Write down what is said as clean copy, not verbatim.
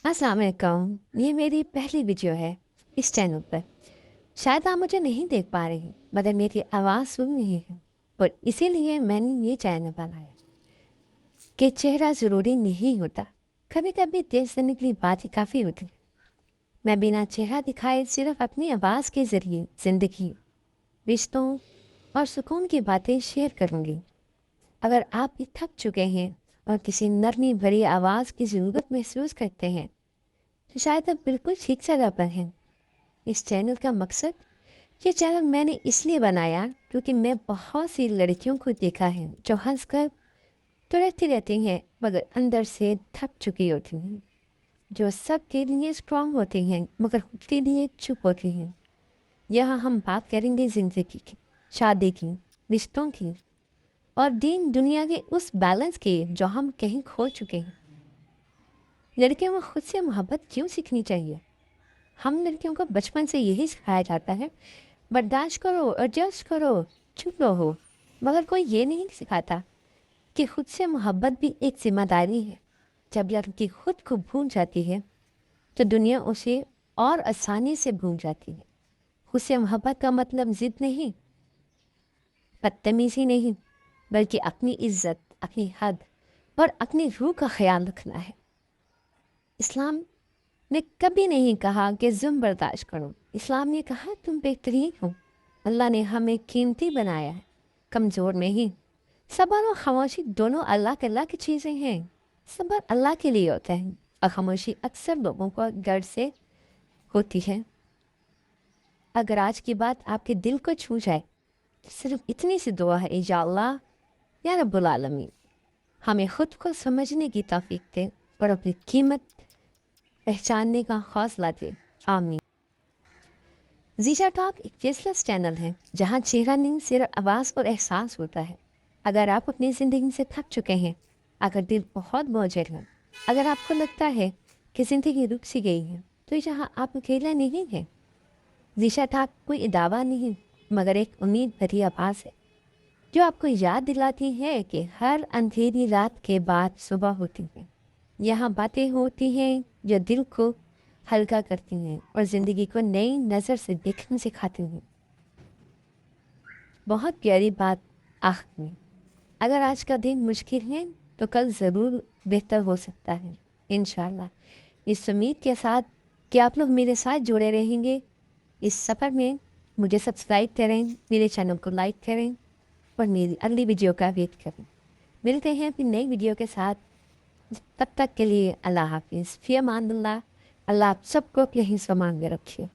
अस्सलाम वालेकुम। ये मेरी पहली वीडियो है इस चैनल पर। शायद आप मुझे नहीं देख पा रहे हैं मगर मेरी आवाज़ सुन रही है, और इसीलिए मैंने ये चैनल बनाया कि चेहरा ज़रूरी नहीं होता। कभी कभी तेज करने के लिए बात ही काफ़ी होती है। मैं बिना चेहरा दिखाए सिर्फ अपनी आवाज़ के ज़रिए ज़िंदगी, रिश्तों और सुकून की बातें शेयर करूँगी। अगर आप भी थक चुके हैं और किसी नरमी भरी आवाज़ की ज़रूरत महसूस करते हैं तो शायद आप बिल्कुल ठीक जगह पर हैं। इस चैनल का मकसद, ये चैनल मैंने इसलिए बनाया क्योंकि मैं बहुत सी लड़कियों को देखा है जो हंसकर तो रहती रहती हैं मगर अंदर से थक चुकी होती हैं, जो सबके लिए स्ट्रांग होती हैं मगर खुद के लिए चुप होती हैं। यहाँ हम बात करेंगे ज़िंदगी की, शादी की, रिश्तों की और दीन दुनिया के उस बैलेंस की जो हम कहीं खो चुके हैं। लड़कियों को खुद से मोहब्बत क्यों सीखनी चाहिए? हम लड़कियों को बचपन से यही सिखाया जाता है, बर्दाश्त करो, एडजस्ट करो, चुप रहो। मगर कोई ये नहीं सिखाता कि खुद से मोहब्बत भी एक जिम्मेदारी है। जब लड़की खुद को भूल जाती है तो दुनिया उसे और आसानी से भूल जाती है। खुद से मोहब्बत का मतलब जिद नहीं, बदतमीजी नहीं, बल्कि अपनी इज्जत, अपनी हद और अपनी रूह का ख्याल रखना है। इस्लाम ने कभी नहीं कहा कि जुल्म बर्दाश्त करो। इस्लाम ने कहा तुम बेहतरीन हो। अल्लाह ने हमें कीमती बनाया है, कमज़ोर नहीं। सब्र और खामोशी दोनों अल्लाह की चीज़ें हैं। सब्र अल्लाह के लिए होता है और खामोशी अक्सर लोगों को गर्ज से होती है। अगर आज की बात आपके दिल को छू जाए तो सिर्फ इतनी सी दुआ है, या अल्लाह, या रब्बुल आलमीन, हमें खुद को समझने की तौफीक दे और अपनी कीमत पहचानने का हौसला दे। आमीन। जीशा टॉक एक फेसलेस चैनल है जहाँ चेहरा नहीं सिर्फ आवाज़ और एहसास होता है। अगर आप अपनी ज़िंदगी से थक चुके हैं, अगर दिल बहुत बोझिल है, अगर आपको लगता है कि ज़िंदगी रुक सी गई है, तो यहाँ आप अकेला नहीं हैं। जीशा टॉक कोई दावा नहीं मगर एक उम्मीद भरी आवाज़ है जो आपको याद दिलाती है कि हर अंधेरी रात के बाद सुबह होती है। यहाँ बातें होती हैं जो दिल को हल्का करती हैं और ज़िंदगी को नई नज़र से देखना सिखाती हैं। बहुत प्यारी बात आखिर में, अगर आज का दिन मुश्किल है तो कल ज़रूर बेहतर हो सकता है, इंशाल्लाह। इस उम्मीद के साथ कि आप लोग मेरे साथ जुड़े रहेंगे इस सफ़र में। मुझे सब्सक्राइब करें, मेरे चैनल को लाइक करें और मेरी अगली वीडियो का वेट करें। मिलते हैं फिर नई वीडियो के साथ। तब तक के लिए अल्लाह हाफिज़, फ़ी अमान अल्लाह। अल्लाह आप सबको यहीं सामान में रखिए।